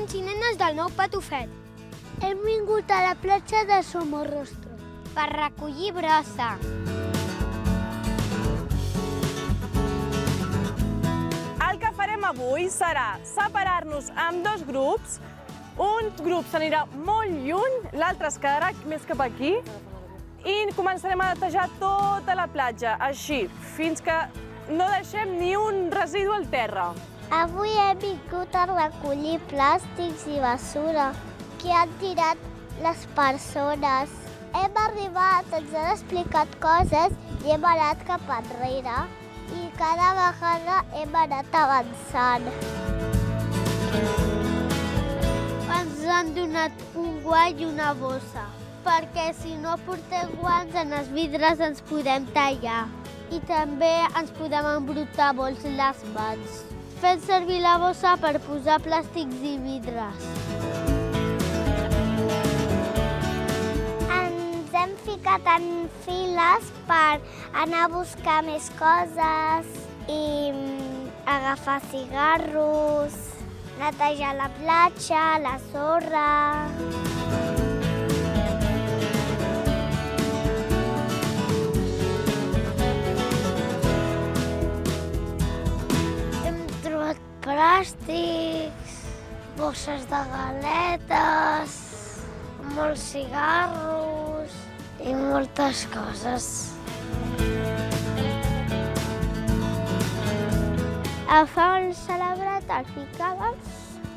nens i nenes del Nou Patufet. Hem vingut a la platja de Somorrostro Per recollir brossa. El que farem avui serà separar-nos en dos grups. Un grup s'anirà molt lluny, l'altre es quedarà més cap aquí i començarem a netejar tota la platja, així, fins que no deixem ni un residu al terra. Avui hem vingut a recollir plàstics i basura que han tirat les persones. Hem arribat, ens han explicat coses i hem anat cap enrere i cada vegada hem anat avançant. Ens han donat un guant i una bossa, perquè si no portem guants en els vidres ens podem tallar i també ens podem embrutar molt les mans. Fem servir la bossa per posar plàstics i vidres. Ens hem ficat en files per anar a buscar més coses i agafar cigarros, netejar la platja, la sorra. Plàstics, bosses de galetes, molts cigarros i moltes coses. Abans a la brata el ficàvem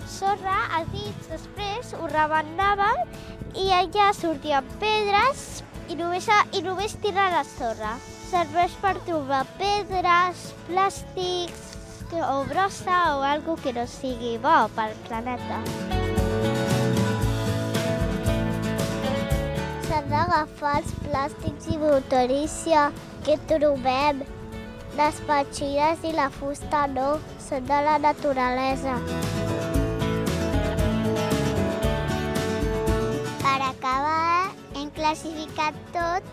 sorra als dits, després ho rebentàvem i allà sortien pedres i només tirar la sorra. Serveix per trobar pedres, plàstics, o brossa o algo que no sigui bo pel planeta. S'han d'agafar els plàstics i brutícia que trobem. Les petxines i la fusta no, són de la naturalesa. Per acabar, hem classificat tot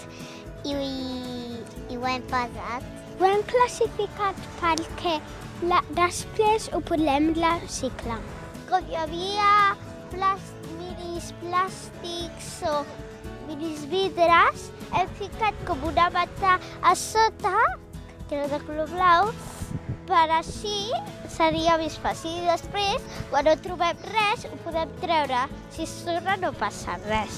i ho hem pesat. Ho hem classificat perquè després ho podem reciclar. Com hi havia minis plàstics o minis vidres, hem ficat com una manta a sota, que era de color blau, per així seria més fàcil. I després, quan no trobem res, ho podem treure. Si és sorra no passa res.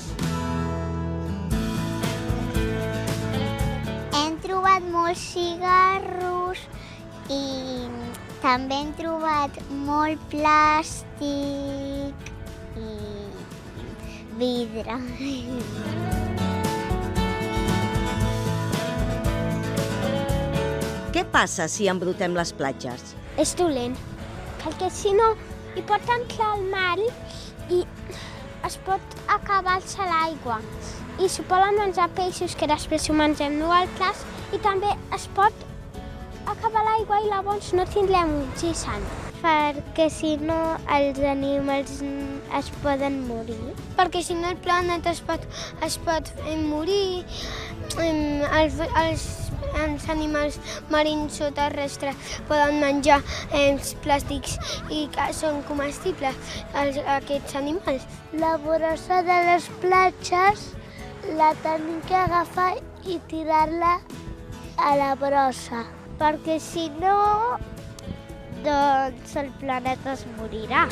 Hem trobat molts cigarros i també hem trobat molt plàstic i vidre. Què passa si embrutem les platges? És dolent, perquè si no hi pot entrar al mar i es pot acabar-se l'aigua. I s'ho poden menjar peixos que després ho mengem nosaltres i també es pot acabar l'aigua i llavors no tindrem oxigen. Perquè si no els animals es poden morir. Perquè si no el planeta es pot morir, els animals marins o terrestres poden menjar plàstics i són comestibles aquests animals. La brossa de les platges la tenim que agafar i tirar-la a la brossa, perquè si no, doncs el planeta es morirà.